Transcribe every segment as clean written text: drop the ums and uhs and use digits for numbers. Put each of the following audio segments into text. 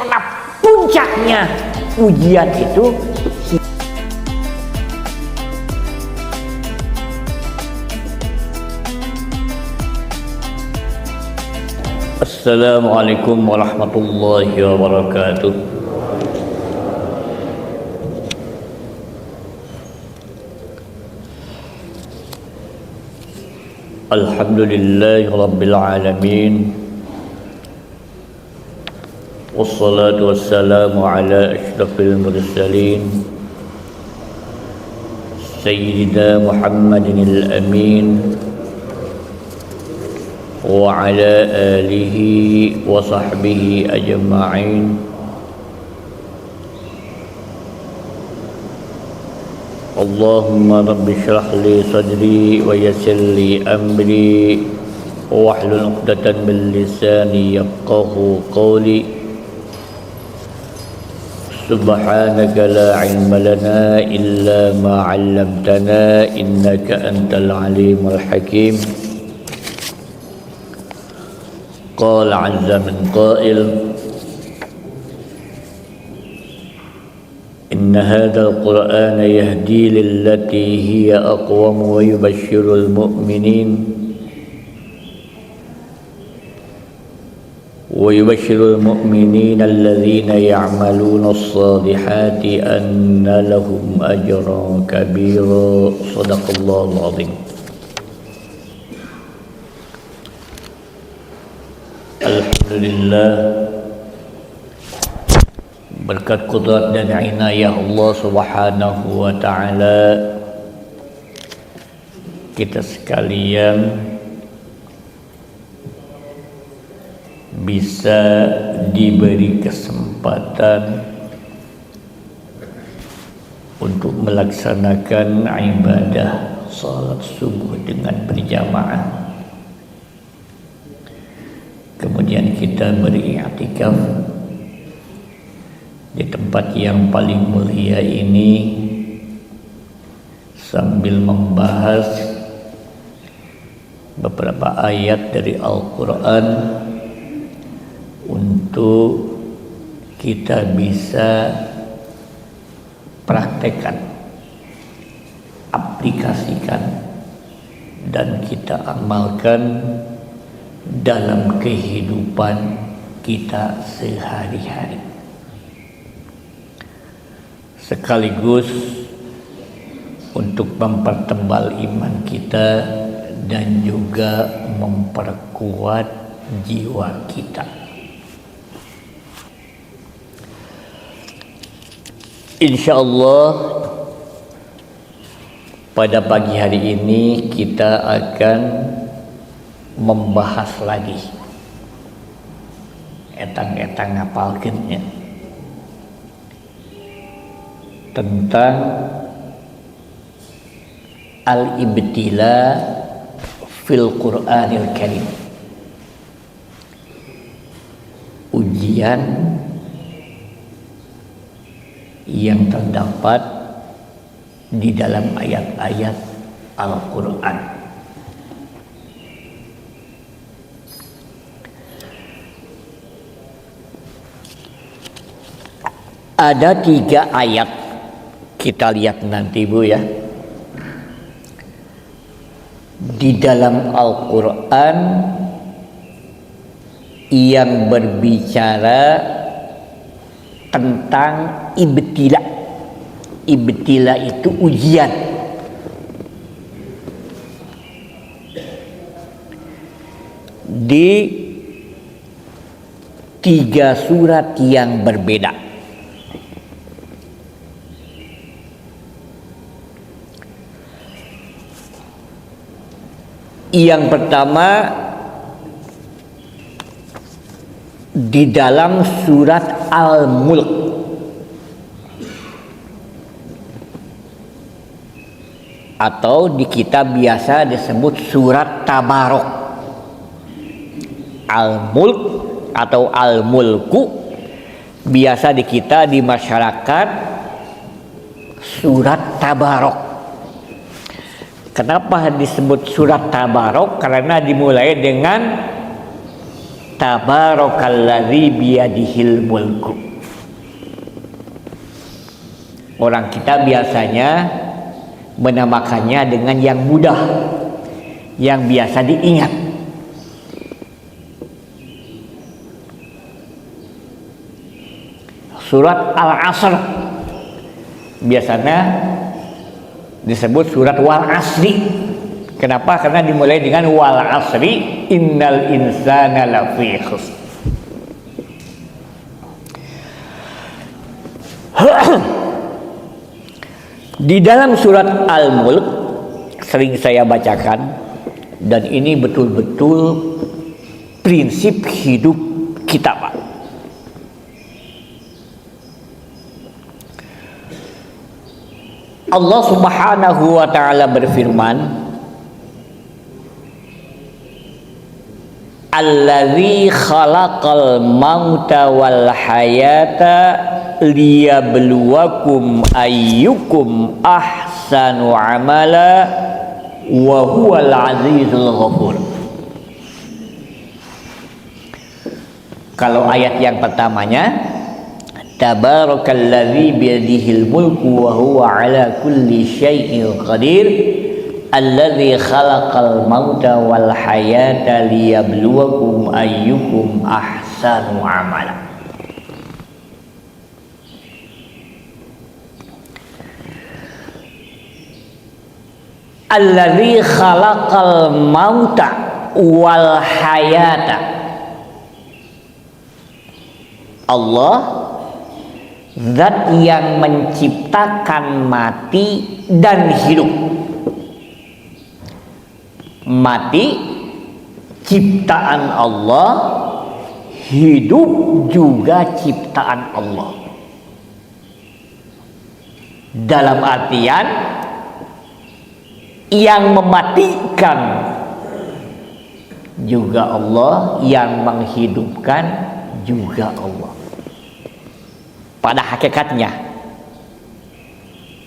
karena puncaknya ujian itu. Assalamualaikum warahmatullahi wabarakatuh. Alhamdulillahi rabbil alamin. Wassalatu wassalamu ala asyrafil mursalin Sayyidina Muhammadin al-amin wa ala alihi wa sahbihi ajma'in. Allahumma rabbi shrah li sadri wa yassir li amri wahlul 'uqdatan min lisani yafqahu qawli. Subhanaka la ilma lana illa ma 'allamtana innaka antal alimul hakim. Qala 'azza min qa'il inna hadzal qur'ana yahdi lillati hiya aqwam wa yubashshirul mu'minina alladhina ya'maluna as-salihati anna lahum ajran kabira. Shadaqallahul 'azim. Alhamdulillah, berkat qudrat dan inayah Allah Subhanahu wa ta'ala, kita sekalian bisa diberi kesempatan untuk melaksanakan ibadah salat subuh dengan berjamaah. Kemudian kita beriktikaf di tempat yang paling mulia ini sambil membahas beberapa ayat dari Al-Quran untuk kita bisa praktekkan, aplikasikan, dan kita amalkan dalam kehidupan kita sehari-hari, sekaligus untuk mempertebal iman kita dan juga memperkuat jiwa kita. Insyaallah pada pagi hari ini kita akan membahas lagi etang-etang ngapalkeunnya tentang al-ibtila fil Qur'anil Karim, ujian yang terdapat di dalam ayat-ayat Al-Quran. Ada 3 ayat, kita lihat nanti Bu ya, di dalam Al-Quran yang berbicara tentang ibtila. Ibtila itu ujian. Di 3 surat yang berbeda. Yang pertama di dalam surat Al-Mulk, atau di kitab biasa disebut surat Tabarok. Al-Mulk atau Al-Mulku biasa di kita di masyarakat surat Tabarok. Kenapa disebut surat Tabarok? Karena dimulai dengan Tabarakalladzi biyadihil mulku. Orang kita biasanya menamakannya dengan yang mudah, yang biasa diingat. Surat Al-Asr biasanya disebut surat Wal Asri. Kenapa? Karena dimulai dengan wal asri innal insana lafi khusr. Di dalam surat Al-Mulk sering saya bacakan, dan ini betul-betul prinsip hidup kita, Pak. Allah Subhanahu wa ta'ala berfirman, Allazi khalaqal mauta wal hayata liyabluwakum ayyukum ahsanu amala wa huwal azizul ghafur. Kalau ayat yang pertamanya, Tabarakalladzi biyadihil mulku wa huwa ala kulli syai'in qadir alladzi khalaqal mauta wal hayata liyabluwakum ayyukum ahsanu amala. Alladzi khalaqal mauta wal hayata. Allah zat yang menciptakan mati dan hidup. Mati ciptaan Allah, hidup juga ciptaan Allah. Dalam artian yang mematikan juga Allah, yang menghidupkan juga Allah. Pada hakikatnya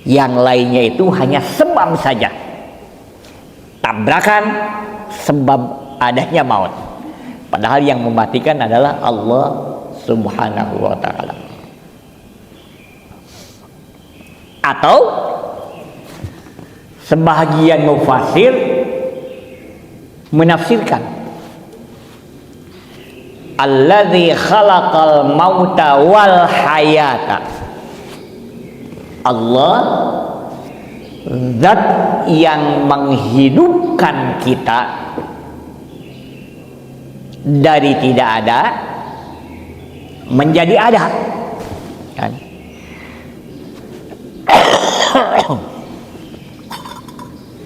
yang lainnya itu hanya sebab saja, tabrakan sebab adanya maut. Padahal yang mematikan adalah Allah Subhanahu wa ta'ala. Atau sebahagian mufasir menafsirkan Alladzi khalaqal mauta wal hayata. Allah zat yang menghidupkan kita dari tidak ada menjadi ada, kan?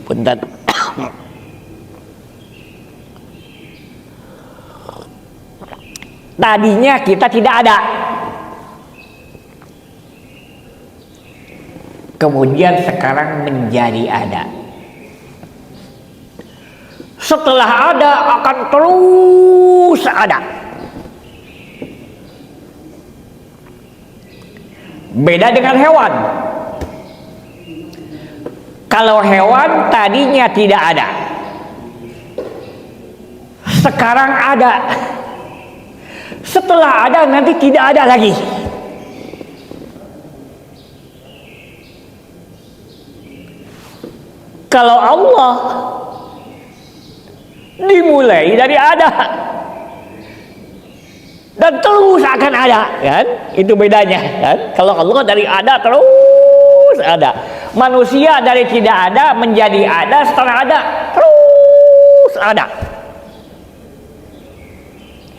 Punten. Tadinya kita tidak ada, kemudian sekarang menjadi ada. Setelah ada akan terus ada. Beda dengan hewan. Kalau hewan tadinya tidak ada, sekarang ada. Setelah ada nanti tidak ada lagi. Kalau Allah dimulai dari ada dan terus akan ada, kan? Itu bedanya, kan? Kalau Allah dari ada terus ada. Manusia dari tidak ada menjadi ada, setelah ada terus ada.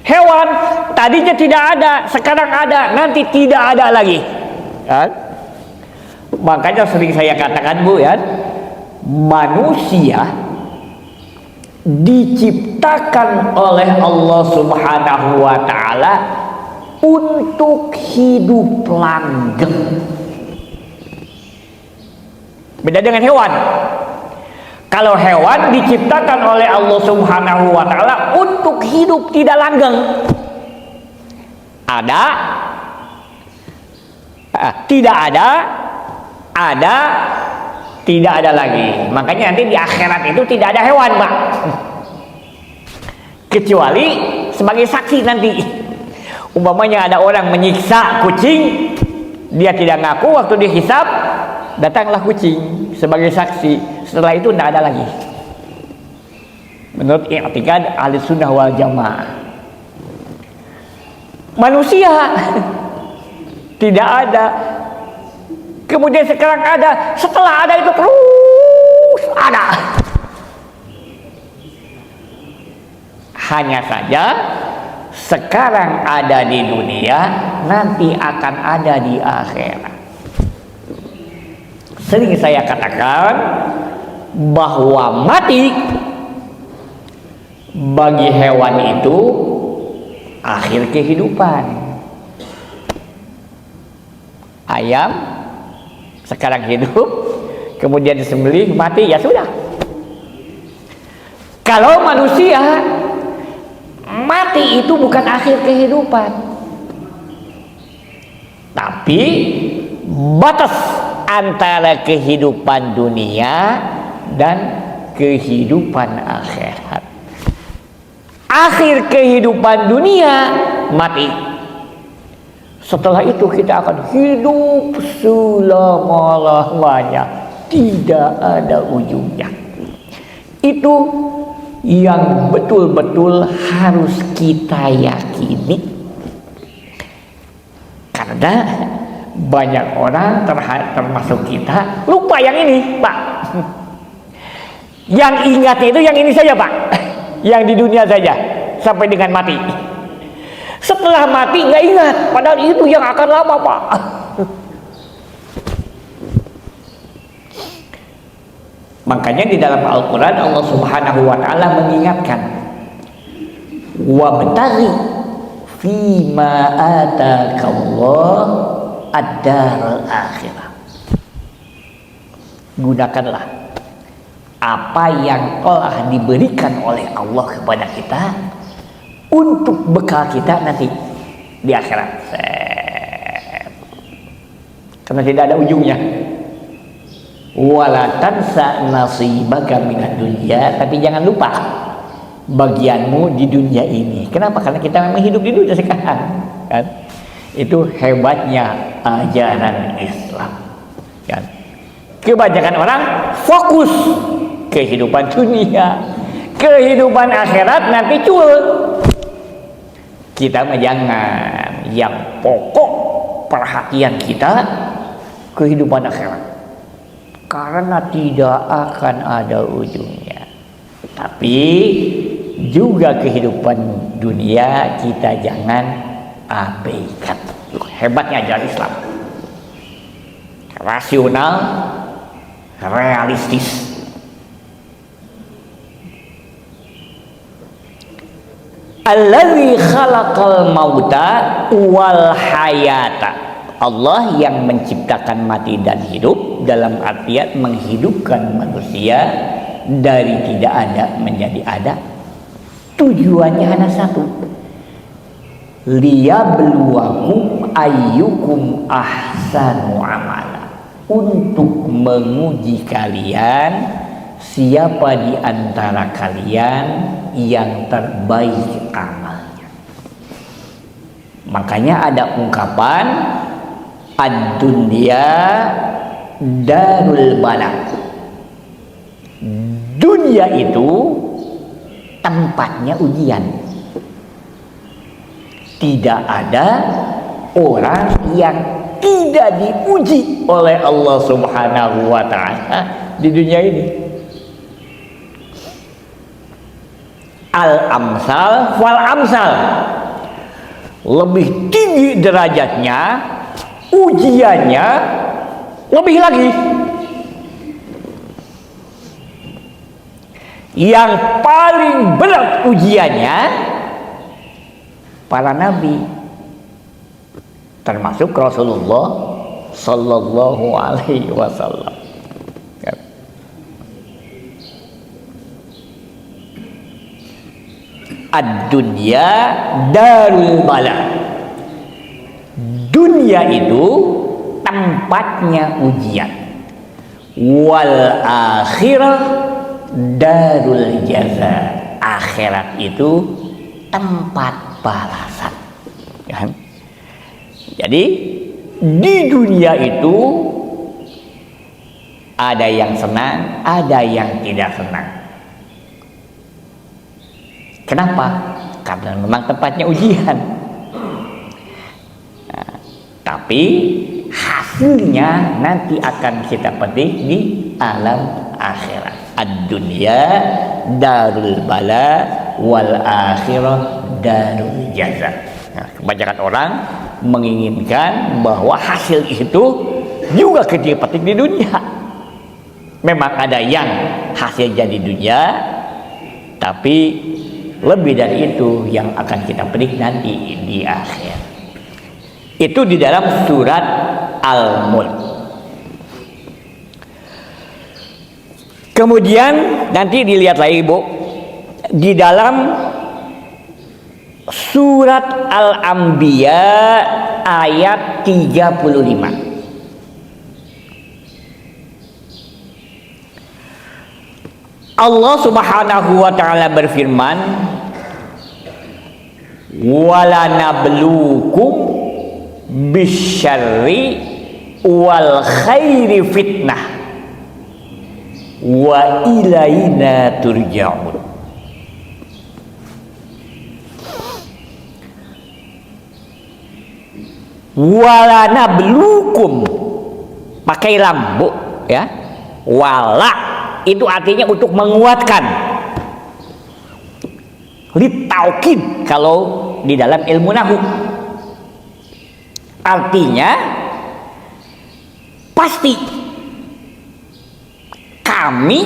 Hewan tadinya tidak ada, sekarang ada, nanti tidak ada lagi, kan? Makanya sering saya katakan, Bu, ya, manusia diciptakan oleh Allah Subhanahu wa ta'ala untuk hidup langgeng. Beda dengan hewan. Kalau hewan diciptakan oleh Allah Subhanahu wa ta'ala untuk hidup tidak langgeng. Ada, tidak ada, tidak ada lagi. Makanya nanti di akhirat itu tidak ada hewan, Pak. kecuali sebagai saksi nanti. Umpamanya ada orang menyiksa kucing, dia tidak ngaku, waktu dihisab datanglah kucing sebagai saksi. Setelah itu tidak ada lagi. Menurut i'tikad ahli sunnah wal jamaah, manusia tidak ada, kemudian sekarang ada, setelah ada itu terus ada. Hanya saja sekarang ada di dunia, nanti akan ada di akhirat. Sering saya katakan bahwa mati bagi hewan itu akhir kehidupan. Ayam sekarang hidup, kemudian disembelih, mati, ya sudah. Kalau manusia, mati itu bukan akhir kehidupan, tapi batas antara kehidupan dunia dan kehidupan akhirat. Akhir kehidupan dunia mati. Setelah itu kita akan hidup selama-lamanya, tidak ada ujungnya. Itu yang betul-betul harus kita yakini. Karena banyak orang termasuk kita lupa yang ini, Pak. Yang ingatnya itu yang ini saja, Pak. Yang di dunia saja sampai dengan mati. Setelah mati nggak ingat, padahal itu yang akan lama, Pak. Makanya di dalam Al-Quran Allah Subhanahu wa Ta'ala mengingatkan, wabtaghi fima atakallah ad-daral akhirah. Gunakanlah apa yang telah diberikan oleh Allah kepada kita untuk bekal kita nanti di akhirat. Karena tidak ada ujungnya. Wala tansa nasibaka minad dunya, tapi jangan lupa bagianmu di dunia ini. Kenapa? Karena kita memang hidup di dunia sekarang, kan? Itu hebatnya ajaran Islam, kan? Kebanyakan orang fokus kehidupan dunia, kehidupan akhirat nanti cul. Kita mah jangan, yang pokok perhatian kita kehidupan akhirat, karena tidak akan ada ujungnya. Tapi juga kehidupan dunia kita jangan abaikan. Hebatnya ajaran Islam, rasional, realistis. Allazi khalaqal mauta wal hayata. Allah yang menciptakan mati dan hidup, dalam artian menghidupkan manusia dari tidak ada menjadi ada. Tujuannya hanya satu, liyabluwakum ayyukum ahsanu amala, untuk menguji kalian siapa di antara kalian yang terbaik amalnya. Makanya ada ungkapan ad-dunya darul bala. Dunia itu tempatnya ujian. Tidak ada orang yang tidak diuji oleh Allah Subhanahu wa Ta'ala di dunia ini. Al-amsal wal amsal, lebih tinggi derajatnya, ujiannya lebih lagi. Yang paling berat ujiannya para nabi, termasuk Rasulullah Sallallahu Alaihi Wasallam. Ad-dunya darul bala. Dunia itu tempatnya ujian. Wal akhirah darul jaza. Akhirat itu tempat balasan. Kan? Jadi di dunia itu ada yang senang, ada yang tidak senang. Kenapa? Karena memang tempatnya ujian. Nah, tapi hasilnya nanti akan kita petik di alam akhirat. Ad-dunya darul bala wal akhirah darul jaza. Nah, kebanyakan orang menginginkan bahwa hasil itu juga kita petik di dunia. Memang ada yang hasilnya di dunia, tapi lebih dari itu yang akan kita petik nanti di akhir. Itu di dalam surat Al-Mulk. Kemudian nanti dilihat lagi Bu, di dalam surat Al-Anbiya ayat 35. Allah Subhanahu wa taala berfirman, "Wala nabluukum bisyarri wal khairi fitnah wa ilaina turja'un." Wala nabluukum, pakai lam Bu ya. Wala itu artinya untuk menguatkan, litaukid kalau di dalam ilmu nahwu. Artinya pasti kami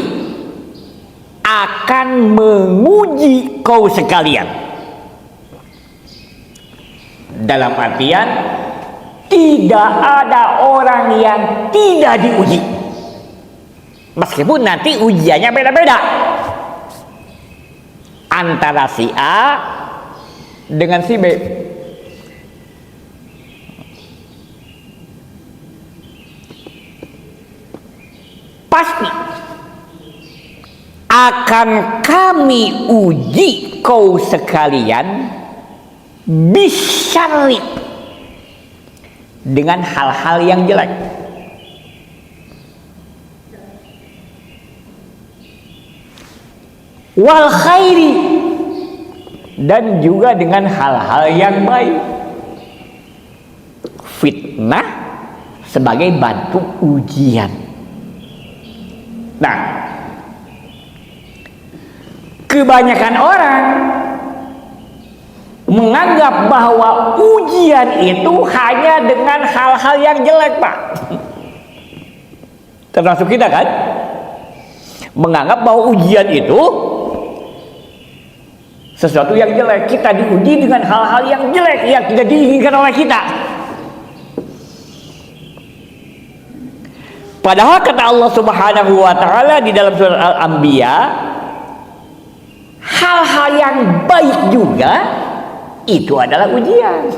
akan menguji kau sekalian. Dalam artian tidak ada orang yang tidak diuji. Meskipun nanti ujiannya beda-beda antara si A dengan si B. Pasti akan kami uji kau sekalian bisyarri, dengan hal-hal yang jelek, wal khairi, dan juga dengan hal-hal yang baik. Fitnah sebagai batu ujian. Nah, kebanyakan orang menganggap bahwa ujian itu hanya dengan hal-hal yang jelek, Pak. Termasuk kita kan, menganggap bahwa ujian itu sesuatu yang jelek. Kita diuji dengan hal-hal yang jelek yang tidak diinginkan oleh kita. Padahal kata Allah Subhanahu wa taala di dalam surat Al-Anbiya, hal-hal yang baik juga itu adalah ujian.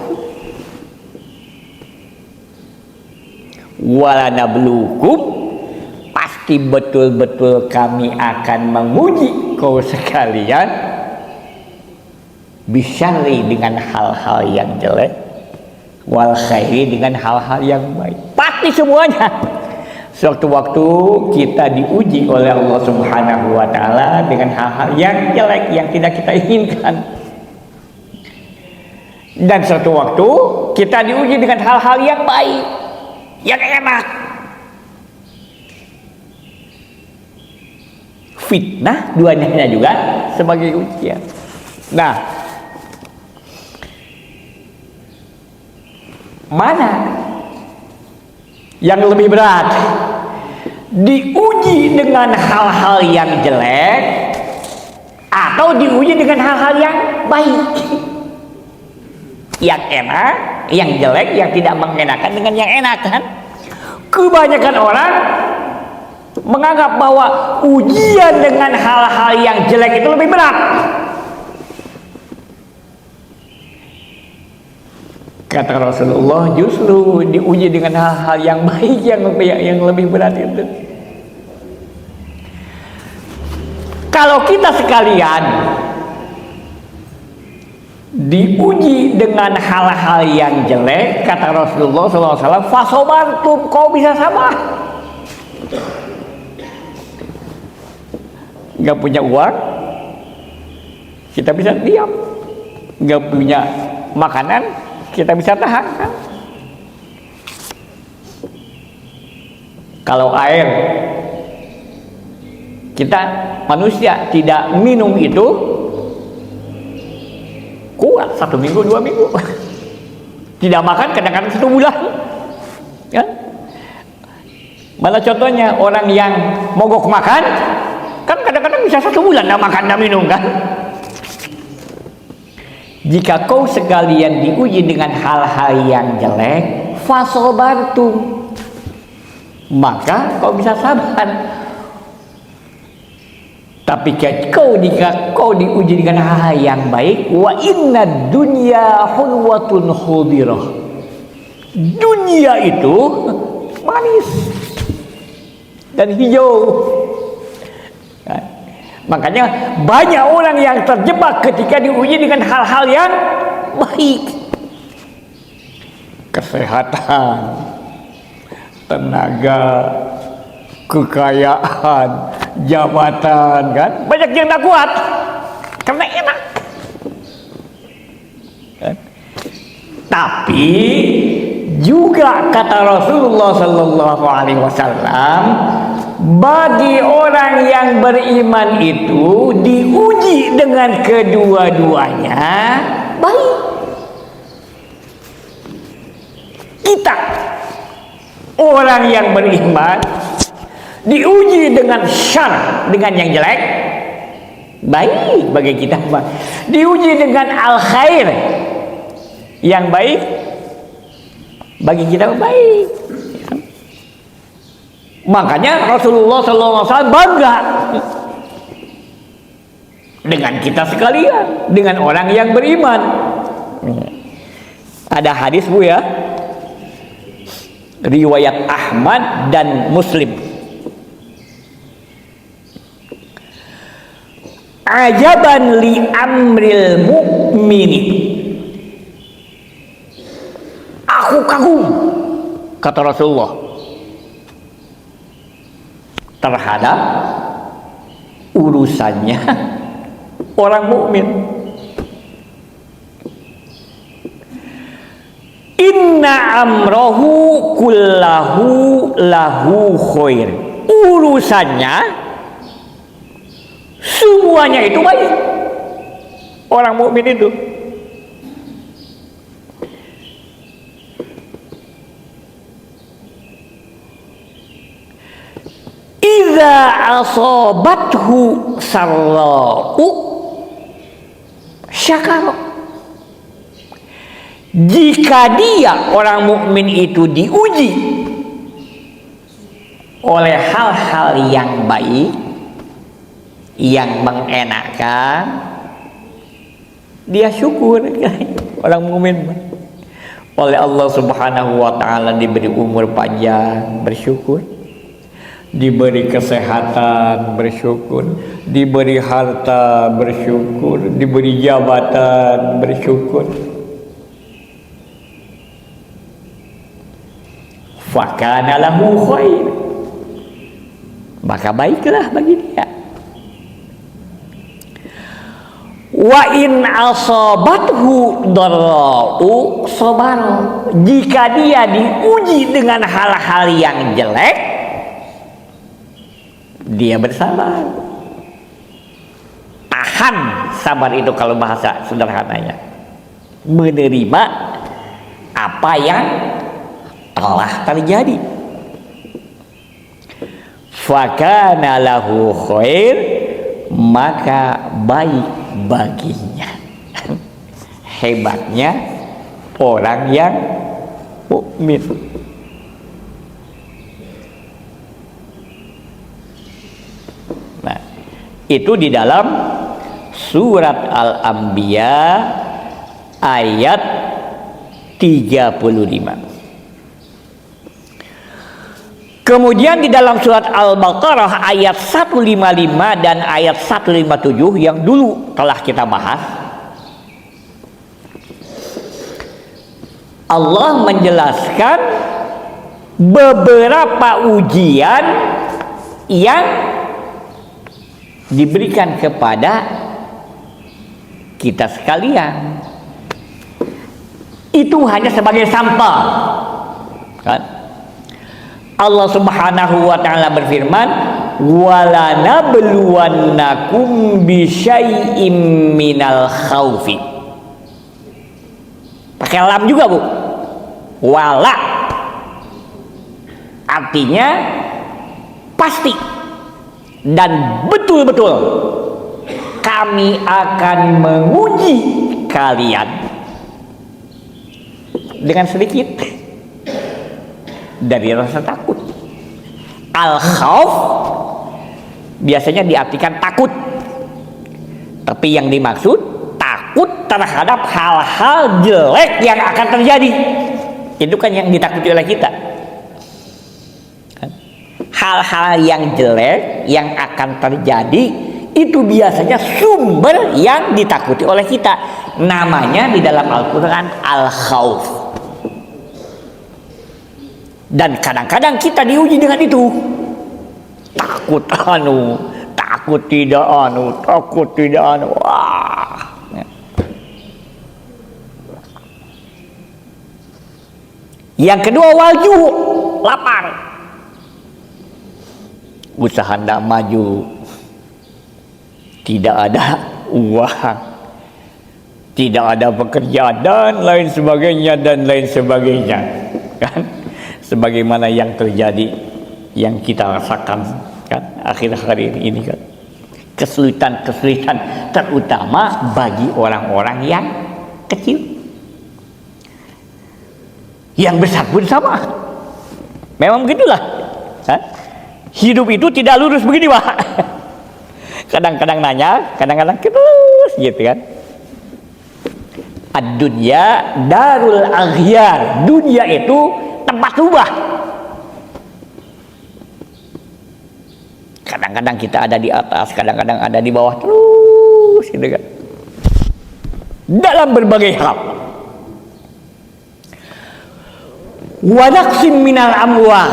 Wala nabluukum, pasti betul-betul kami akan menguji kau sekalian bisyarri, dengan hal-hal yang jelek, wal khairi, dengan hal-hal yang baik. Pasti semuanya. Sewaktu-waktu kita diuji oleh Allah Subhanahu wa taala dengan hal-hal yang jelek yang tidak kita inginkan. Dan suatu waktu kita diuji dengan hal-hal yang baik, yang enak. Fitnah dua-duanya juga sebagai ujian. Nah, mana yang lebih berat? Diuji dengan hal-hal yang jelek atau diuji dengan hal-hal yang baik? Yang enak, yang jelek, yang tidak mengenakan dengan yang enak kan? Kebanyakan orang menganggap bahwa ujian dengan hal-hal yang jelek itu lebih berat. Kata Rasulullah, justru diuji dengan hal-hal yang baik yang lebih berat itu. Kalau kita sekalian diuji dengan hal-hal yang jelek, kata Rasulullah SAW, fasobartum, kau bisa sabar. Gak punya uang, kita bisa diam. Gak punya makanan, kita bisa tahan, kan? Kalau air, kita manusia tidak minum itu kuat 1 minggu 2 minggu. Tidak makan kadang-kadang 1 bulan, kan? Mana contohnya orang yang mogok makan, kan kadang-kadang bisa 1 bulan tidak makan tidak minum, kan? Jika kau sekalian diuji dengan hal-hal yang jelek, fasobartum, maka kau bisa sabar. Tapi jika kau diuji dengan hal-hal yang baik, wa inna dunya hulwatun khudirah, dunia itu manis dan hijau. Nah, makanya banyak orang yang terjebak ketika diuji dengan hal-hal yang baik. Kesehatan, tenaga, kekayaan, jabatan, kan? Banyak yang tak kuat karena enak, kan? Tapi juga kata Rasulullah Sallallahu Alaihi Wasallam, bagi orang yang beriman itu diuji dengan kedua-duanya baik. Kita orang yang beriman diuji dengan syar, dengan yang jelek, baik bagi kita. Diuji dengan al khair, yang baik, bagi kita baik. Makanya Rasulullah SAW bangga dengan kita sekalian, dengan orang yang beriman. Ada hadis, Bu, ya, riwayat Ahmad dan Muslim. Ajaban li amril mu'mini, aku kagum, kata Rasulullah, terhadap urusannya orang mukmin. Inna amrohu kullahu lahu khair, urusannya semuanya itu baik. Orang mukmin itu idza asabathu sarra'u syakara, jika dia orang mukmin itu diuji oleh hal-hal yang baik, yang mengenakan, dia syukur. Orang mukmin oleh Allah Subhanahu wa taala diberi umur panjang, bersyukur. Diberi kesehatan, bersyukur. Diberi harta, bersyukur. Diberi jabatan, bersyukur. Fakana lahu khair, maka baiklah bagi dia. Wa in asabathu darra'u sabara, jika dia diuji dengan hal-hal yang jelek, dia bersabar. Tahan, sabar itu kalau bahasa sederhananya menerima apa yang telah terjadi. Fakana lahu khair, maka baik baginya. Hebatnya orang yang mukmin. Nah, itu di dalam surat Al-Anbiya ayat 35. Kemudian di dalam surat Al-Baqarah ayat 155 dan ayat 157 yang dulu telah kita bahas, Allah menjelaskan beberapa ujian yang diberikan kepada kita sekalian. Itu hanya sebagai sampel, kan? Allah Subhanahu wa taala berfirman, "Wala nabluwannakum bisyai'im minal khaufi." Pakai lam juga, Bu. Wala. Artinya pasti dan betul-betul kami akan menguji kalian dengan sedikit dari rasa takut. Al-khauf biasanya diartikan takut, tapi yang dimaksud takut terhadap hal-hal jelek yang akan terjadi. Itu kan yang ditakuti oleh kita. Hal-hal yang jelek yang akan terjadi itu biasanya sumber yang ditakuti oleh kita. Namanya di dalam Al-Quran al-khauf. Dan kadang-kadang kita diuji dengan itu. Takut takut tidak takut tidak Wah. Yang kedua, walju, lapar. Usaha tidak maju, tidak ada uang, tidak ada pekerjaan dan lain sebagainya kan, sebagaimana yang terjadi, yang kita rasakan kan akhir-akhir ini kan, kesulitan terutama bagi orang-orang yang kecil. Yang besar pun sama, memang begitulah kan? Hidup itu tidak lurus begini, Pak. Kadang-kadang nanya, kadang-kadang terus gitu kan. Ad-dunya darul aghyar. Dunia itu tempat rubah. Kadang-kadang kita ada di atas, kadang-kadang ada di bawah terus gitu kan. Dalam berbagai hal. Wa naqsim minal amwal.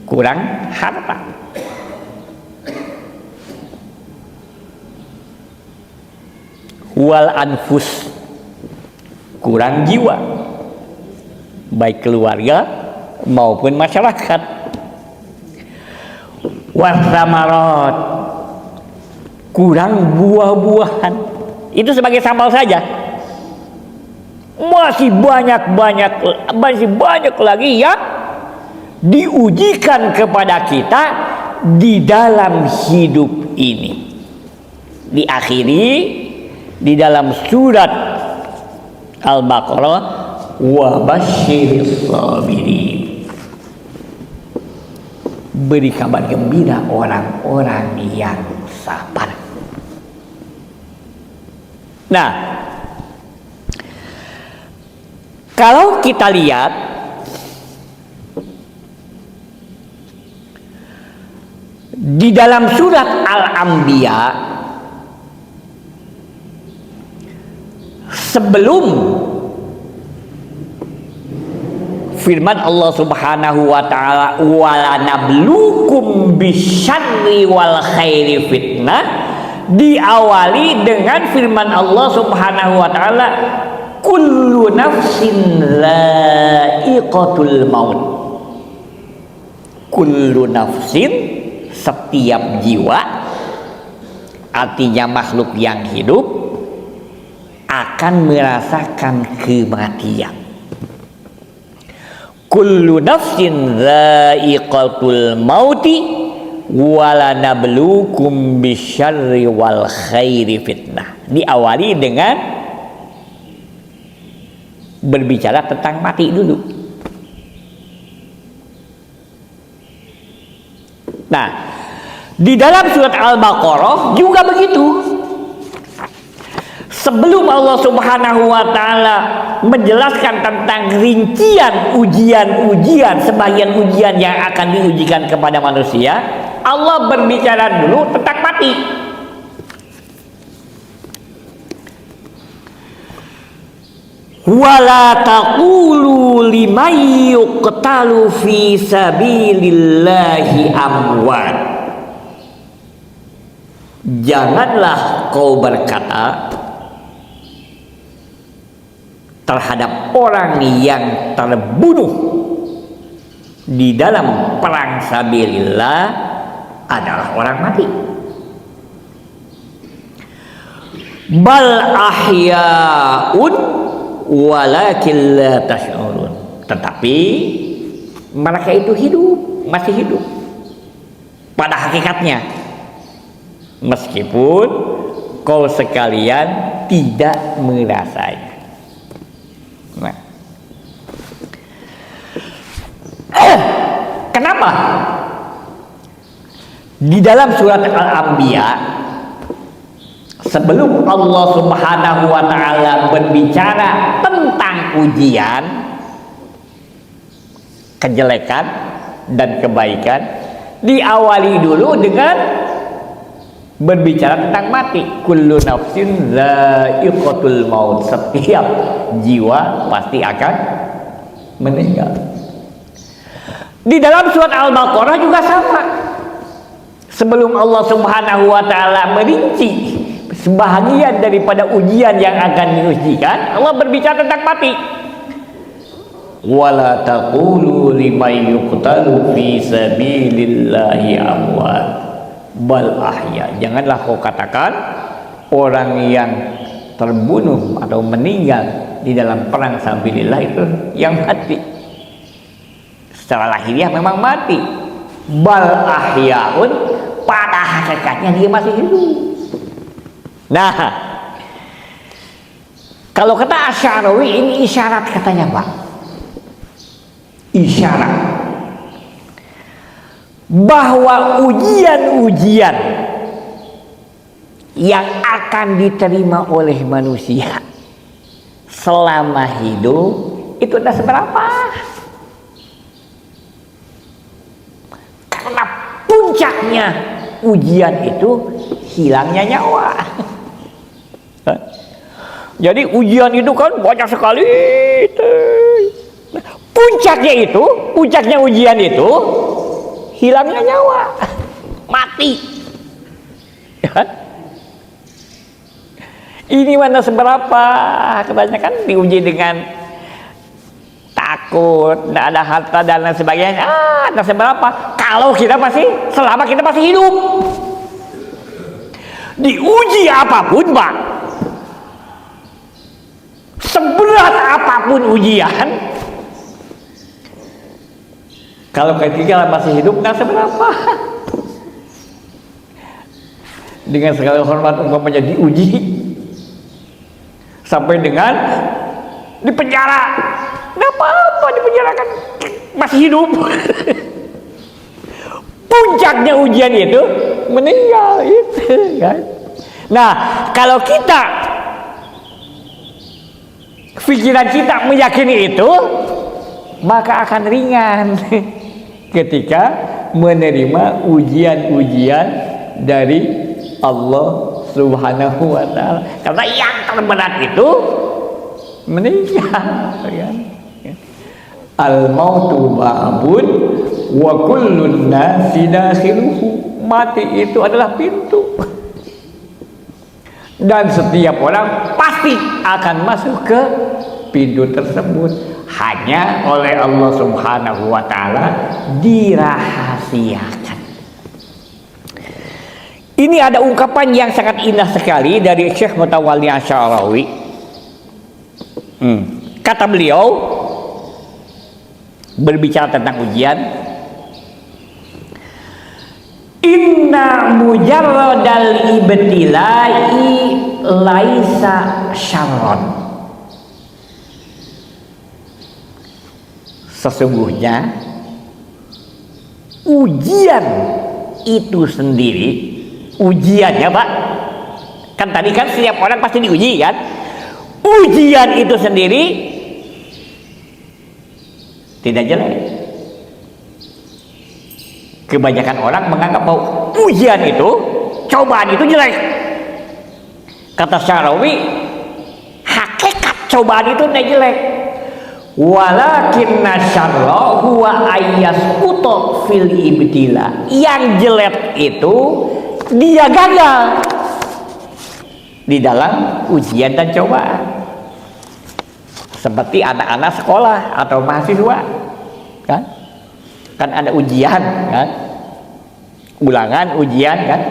Kurang harta. Wal anfus, kurang jiwa, baik keluarga maupun masyarakat. Wal samarat, kurang buah-buahan. Itu sebagai sampel saja. Masih banyak lagi yang diujikan kepada kita di dalam hidup ini. Diakhiri di dalam surat Al-Baqarah, wa basyiris sabirin. Beri kabar gembira orang-orang yang sabar. Nah, kalau kita lihat di dalam surat Al-Anbiya, sebelum firman Allah Subhanahu wa taala, wala nabluukum bisyarri wal khairi fitnah, diawali dengan firman Allah Subhanahu wa taala, kullu nafsin dha'iqatul maut. Kullu nafsin, setiap jiwa, artinya makhluk yang hidup, akan merasakan kematian. Kullu nafsin dha'iqatul mauti wala nabluukum bisyarri wal khairi fitnah. Diawali dengan berbicara tentang mati dulu. Nah, di dalam surat Al-Baqarah juga begitu. Sebelum Allah Subhanahu wa taala menjelaskan tentang rincian ujian-ujian, sebagian ujian yang akan diujikan kepada manusia, Allah berbicara dulu tentang mati. wala taqulu liman yuqtalu fi sabilillahi amwat. Janganlah kau berkata terhadap orang yang terbunuh di dalam perang sabilillah adalah orang mati. Bal ahya'un walakin la tash'urun. Tetapi mereka itu hidup, masih hidup pada hakikatnya, meskipun kau sekalian tidak merasanya. Nah, kenapa di dalam surat Al-Anbiya sebelum Allah Subhanahu wa ta'ala berbicara tentang ujian, kejelekan dan kebaikan, diawali dulu dengan berbicara tentang mati. Kullu nafsin dha'iqatul maut. Setiap jiwa pasti akan meninggal. Di dalam surat Al-Baqarah juga sama. Sebelum Allah Subhanahu wa ta'ala merinci sebahagian daripada ujian yang akan diujikan, Allah berbicara tentang mati. Wala taqulu liman yuqtalu fi sabilillahi amwat bal ahya. Janganlah kau katakan orang yang terbunuh atau meninggal di dalam perang sabilillah itu yang mati. Secara lahiriah memang mati. Bal ahyaun, pada hakikatnya dia masih hidup. Nah, kalau kata Asy'arawi ini isyarat katanya, Pak. Isyarat bahwa ujian-ujian yang akan diterima oleh manusia selama hidup itu tidak seberapa, karena puncaknya ujian itu hilangnya nyawa. Jadi ujian itu kan banyak sekali. Puncaknya ujian itu hilangnya nyawa, mati. Ini mana seberapa? Kebanyakan diuji dengan takut, tidak ada harta dan lain sebagainya. Tidak seberapa. Kalau kita selama kita masih hidup, diuji apapun, Pak, seberat apapun ujian, kalau ketika masih hidup nggak seberapa. Dengan segala hormat umpamanya diuji sampai dengan dipenjara, nggak apa-apa dipenjarakan, masih hidup. Puncaknya ujian itu meninggal itu, kan? Nah, kalau pikiran kita meyakini itu, maka akan ringan ketika menerima ujian-ujian dari Allah Subhanahu wa ta'ala. Karena yang terberat itu meninggal, kan? Al-mautu babun wa kullun nasi dakhiluhu. Mati itu adalah pintu, dan setiap orang pasti akan masuk ke pintu tersebut. Hanya oleh Allah Subhanahu wa ta'ala dirahasiakan. Ini ada ungkapan yang sangat indah sekali dari Syekh Mutawalli Asy'arawi. Kata beliau berbicara tentang ujian, inna mujarradal ibtilai laisa syarron. Sesungguhnya ujian itu sendiri, ujiannya, Pak, kan tadi kan setiap orang pasti diuji, kan? Ujian itu sendiri tidak jelek. Kebanyakan orang menganggap bahwa ujian itu, cobaan itu jelek. Kata Syarawi, hakikat cobaan itu tidak jelek. Walakinna syarra huwa ayyasqutu fil ibtila. Yang jelek itu dia gagal di dalam ujian dan cobaan. Seperti anak-anak sekolah atau mahasiswa, kan ada ujian, kan, ulangan ujian, kan.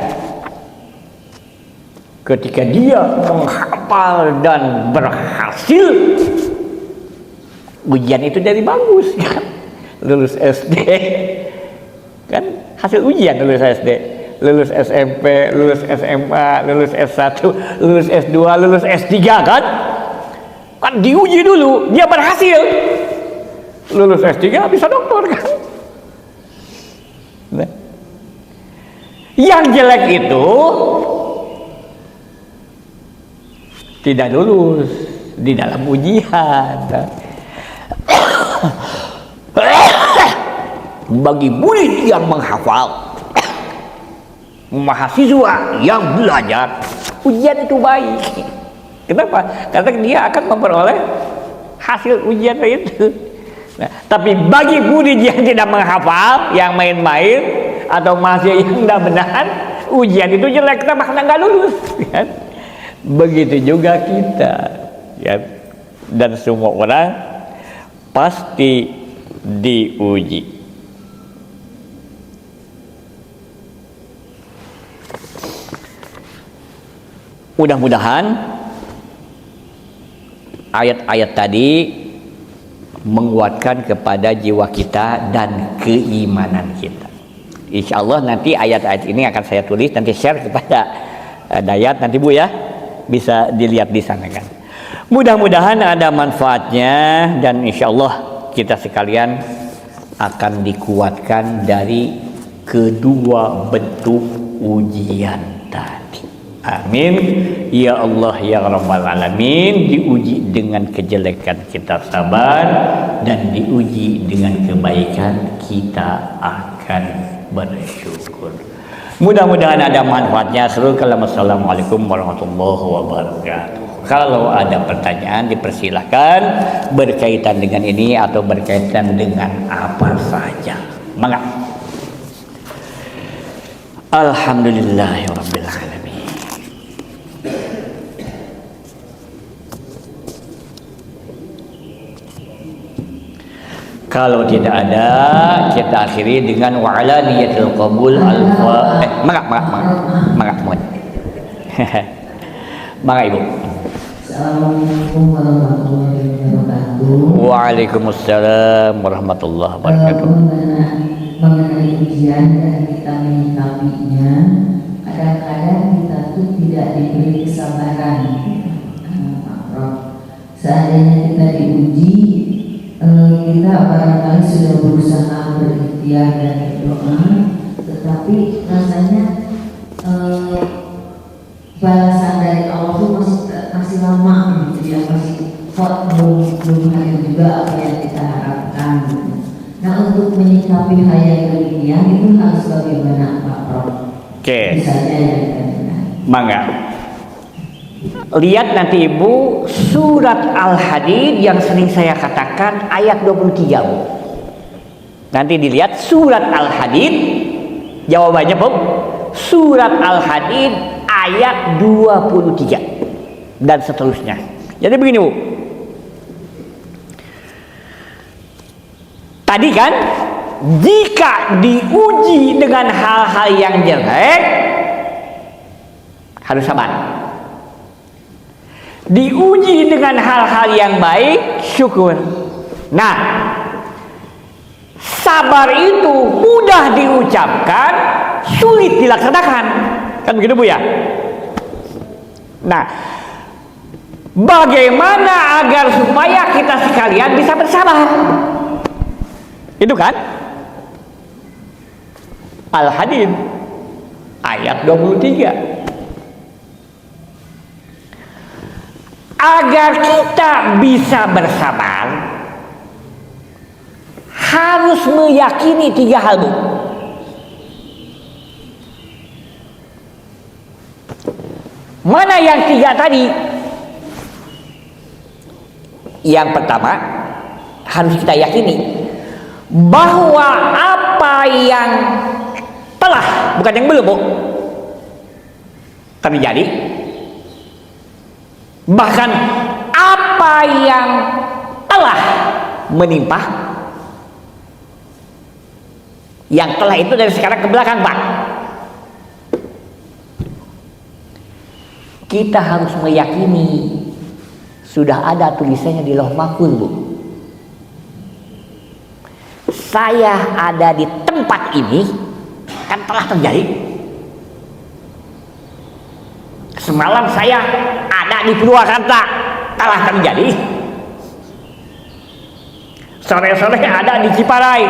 Ketika dia menghafal dan berhasil, ujian itu jadi bagus, kan? Lulus SD, kan, hasil ujian lulus SD, lulus SMP, lulus SMA, lulus S1, lulus S2, lulus S3, kan? Kan diuji dulu, dia berhasil, lulus S3 bisa doktor, kan? Nah. Yang jelek itu tidak lulus di dalam ujian. Bagi murid yang menghafal, mahasiswa yang belajar, ujian itu baik. Kenapa? Karena dia akan memperoleh hasil ujian itu. Nah, tapi bagi murid yang tidak menghafal, yang main-main, atau mahasiswa yang tidak benar, ujian itu jelek, kita makna nggak lulus, kan? Begitu juga kita, ya. Dan semua orang pasti diuji. Mudah-mudahan ayat-ayat tadi menguatkan kepada jiwa kita dan keimanan kita. Insya Allah nanti ayat-ayat ini akan saya tulis, nanti share kepada Dayat nanti Bu, ya, bisa dilihat di sana, kan. Mudah-mudahan ada manfaatnya dan insya Allah kita sekalian akan dikuatkan dari kedua bentuk ujian tadi. Amin. Ya Allah ya Rabbal Alamin. Diuji dengan kejelekan kita sabar, dan diuji dengan kebaikan kita akan bersyukur. Mudah-mudahan ada manfaatnya. Assalamualaikum warahmatullahi wabarakatuh. Kalau ada pertanyaan dipersilahkan berkaitan dengan ini atau berkaitan dengan apa saja. Mangga. Alhamdulillahirabbil alamin. Kalau tidak ada, kita akhiri dengan wa'ala niyatil qabul Maka Ibu. Assalamualaikum warahmatullahi wabarakatuh. Waalaikumsalam warahmatullahi wabarakatuh. Mengenai ujian dan kita menyikapinya, kadang-kadang kita tuh tidak diberi kesabaran, Pak Prof. Seandainya kita diuji, kita barangkali sudah berusaha berikhtiar dan berdoa, tetapi rasanya balasan dari Allah itu masih lama, gitu ya, masih belum hadir juga apa yang kita harapkan, gitu. Nah, untuk menyikapi hal yang demikian itu harus bagaimana, Pak Prof? Oke. Misalnya yang kita Mangga. Lihat nanti Ibu surat Al-Hadid yang sering saya katakan ayat 23, Bu. Nanti dilihat surat Al-Hadid, jawabannya Bu, surat Al-Hadid ayat 23 dan seterusnya. Jadi begini, Bu. Tadi kan jika diuji dengan hal-hal yang jelek harus sabar. Diuji dengan hal-hal yang baik, syukur. Nah, sabar itu mudah diucapkan, sulit dilaksanakan. Kan begitu, Bu, ya? Nah, bagaimana agar supaya kita sekalian bisa bersabar? Itu kan Al-Hadid ayat 23. Agar kita bisa bersabar, harus meyakini 3 hal, Bu. Mana yang 3 tadi? Yang pertama harus kita yakini bahwa apa yang telah, bukan yang belum, Bu, terjadi, bahkan apa yang telah menimpa. Yang telah itu dari sekarang ke belakang, Pak. Kita harus meyakini sudah ada tulisannya di Lauh Mahfuz, Bu. Saya ada di tempat ini kan telah terjadi. Semalam saya ada di Purwakarta, telah terjadi. Sore-sore ada di Ciparai,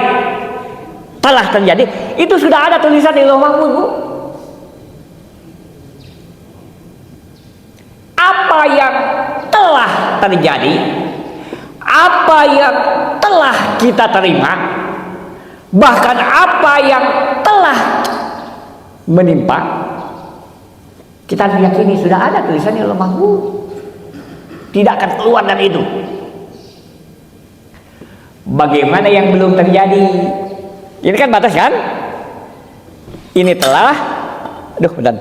telah terjadi. Itu sudah ada tulisan di Lauh Mahfuz, Bu. Apa yang telah terjadi, apa yang telah kita terima, bahkan apa yang telah menimpa, kita meyakini sudah ada tulisannya Lauh Mahfuz. Tidak akan keluar dari itu. Bagaimana yang belum terjadi? Ini kan batas kan? Ini telah, dan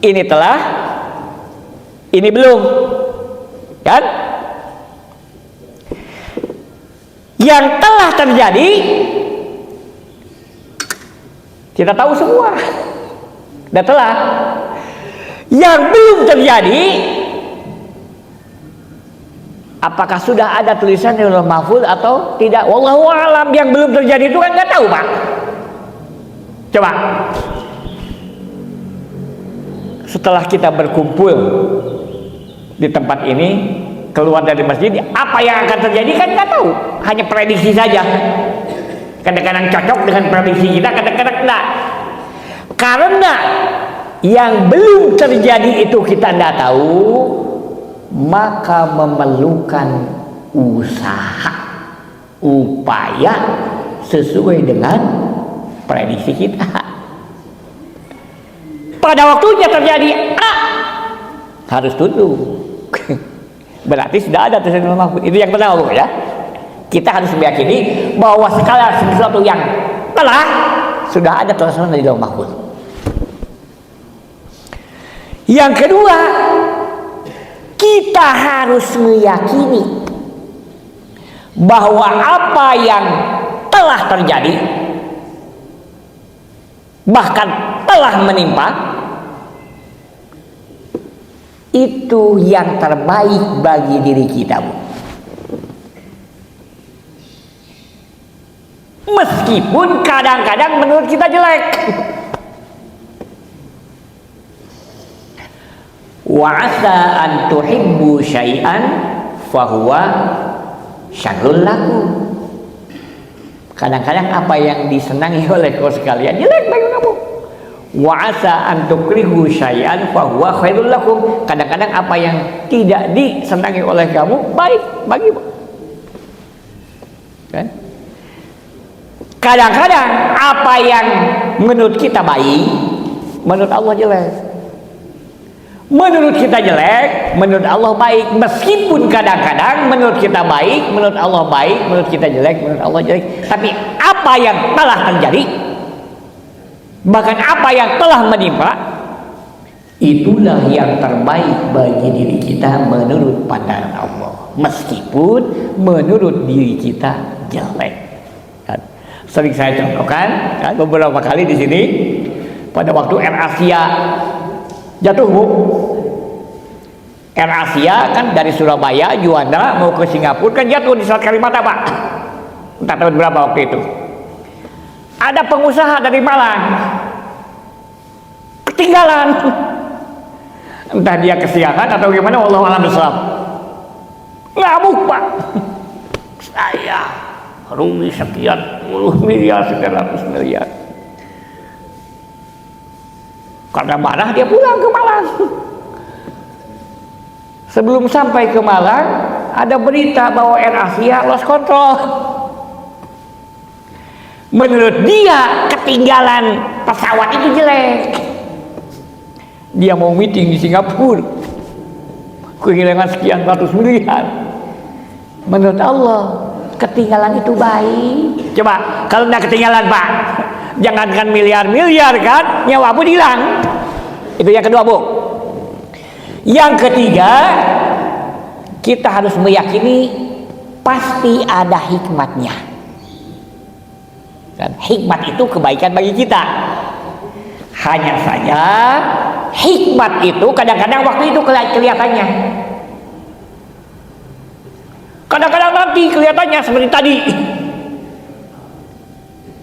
ini telah, ini belum, kan? Yang telah terjadi kita tahu semua, dan telah. Yang belum terjadi, apakah sudah ada tulisan di Lauh Mahfuz atau tidak? Wallahu a'lam. Yang belum terjadi itu kan nggak tahu, Pak. Coba, setelah kita berkumpul di tempat ini, keluar dari masjid, apa yang akan terjadi kan nggak tahu, hanya prediksi saja. Kadang-kadang cocok dengan prediksi kita, kadang-kadang enggak. Karena yang belum terjadi itu kita tidak tahu, maka memerlukan usaha, upaya sesuai dengan prediksi kita. Pada waktunya terjadi A, harus tunduk. Berarti sudah ada tulisan Lauh Mahfuz. Itu yang pertama, Bu, ya. Kita harus meyakini bahwa segala sesuatu yang telah sudah ada tulisan di Lauh Mahfuz. Yang kedua, kita harus meyakini bahwa apa yang telah terjadi, bahkan telah menimpa, itu yang terbaik bagi diri kita, Bu. Meskipun kadang-kadang menurut kita jelek. Wa asa an tuhibbu syai'an fahuwa syarrul lakum. Kadang-kadang apa yang disenangi oleh kau sekalian jelek bagi kamu. Wa asa an tukrihu syai'an fahuwa khairul lakum. Kadang-kadang apa yang tidak disenangi oleh kamu baik bagimu. Kan? Kadang-kadang apa yang menurut kita baik, menurut Allah jelek. Menurut kita jelek, menurut Allah baik. Meskipun kadang-kadang menurut kita baik, menurut Allah baik, menurut kita jelek, menurut Allah jelek. Tapi apa yang telah terjadi, bahkan apa yang telah menimpa, itulah yang terbaik bagi diri kita menurut pandangan Allah. Meskipun menurut diri kita jelek. Kan? Sering saya contohkan, kan, beberapa kali di sini pada waktu Air Asia jatuh, Bu. Air Asia kan dari Surabaya, Juanda mau ke Singapura kan jatuh di Selat Kalimata, Pak. Entah tahun berapa waktu itu. Ada pengusaha dari Malang ketinggalan. Entah dia kesiangan atau gimana, wallahu a'lam bishawab. Ngamuk, Pak. Saya rugi sekian puluh miliar, sekian ratus miliar. Karena marah dia pulang ke Malang. Sebelum sampai ke Malang, ada berita bahwa Air Asia lost control. Menurut dia ketinggalan pesawat itu jelek. Dia mau meeting di Singapura, kehilangan sekian ratus miliar. Menurut Allah ketinggalan itu baik. Coba kalau nggak ketinggalan Pak, jangankan miliar-miliar kan, nyawa pun hilang. Itu yang kedua Bu. Yang ketiga, kita harus meyakini pasti ada hikmatnya. Dan hikmat itu kebaikan bagi kita. Hanya saja hikmat itu kadang-kadang waktu itu kelihatannya. Kadang-kadang nanti kelihatannya seperti tadi.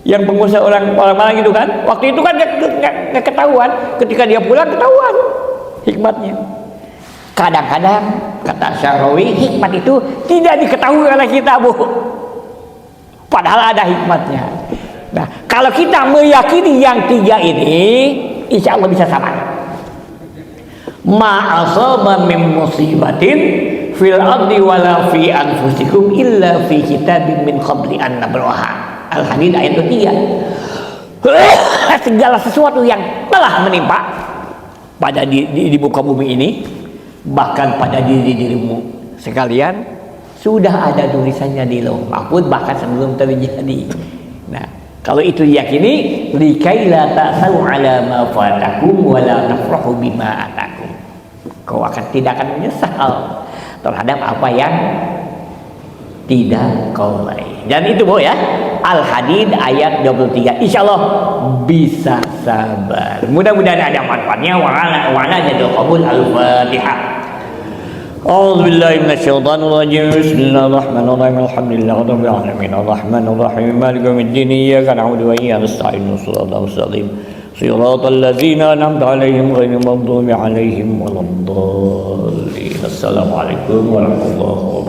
Yang pengusaha orang Malang itu kan, waktu itu kan nggak ketahuan. Ketika dia pulang ketahuan hikmatnya. Kadang-kadang kata Syarawi, hikmat itu tidak diketahui oleh kita Bu. Padahal ada hikmatnya. Nah, kalau kita meyakini yang tiga ini, insya Allah bisa sama. Ma asaba min musibatin fil ardi wala fi anfusikum illa fi kitabim min qabli an nabraha. Al-Hadid ayat 3. Segala sesuatu yang telah menimpa pada di muka bumi ini, bahkan pada dirimu sekalian, sudah ada tulisannya di Lauh Mahfuz bahkan sebelum terjadi. Nah, kalau itu diyakini, likaila ta'sau ala ma fatakum wa la tafrahu bima atakum. Kau tidak akan menyesal terhadap apa yang tidak kau raih. Dan itu Bu ya, Al-Hadid ayat 23. Insyaallah bisa sabar. Mudah-mudahan ada manfaatnya. Wa ala jadul qabul. Al-Fatihah. A'udzu billahi minasyaitonir rajim. Bismillahirrahmanirrahim. Alhamdulillahirabbil alamin. Arrahmanir rahim. Maliki yaumiddin. Iyyaka na'budu wa iyyaka nasta'in. Shiratal mustaqim. Shiratal ladzina an'amta 'alaihim ghairil maghdubi 'alaihim waladdallin. Assalamualaikum warahmatullahi wabarakatuh.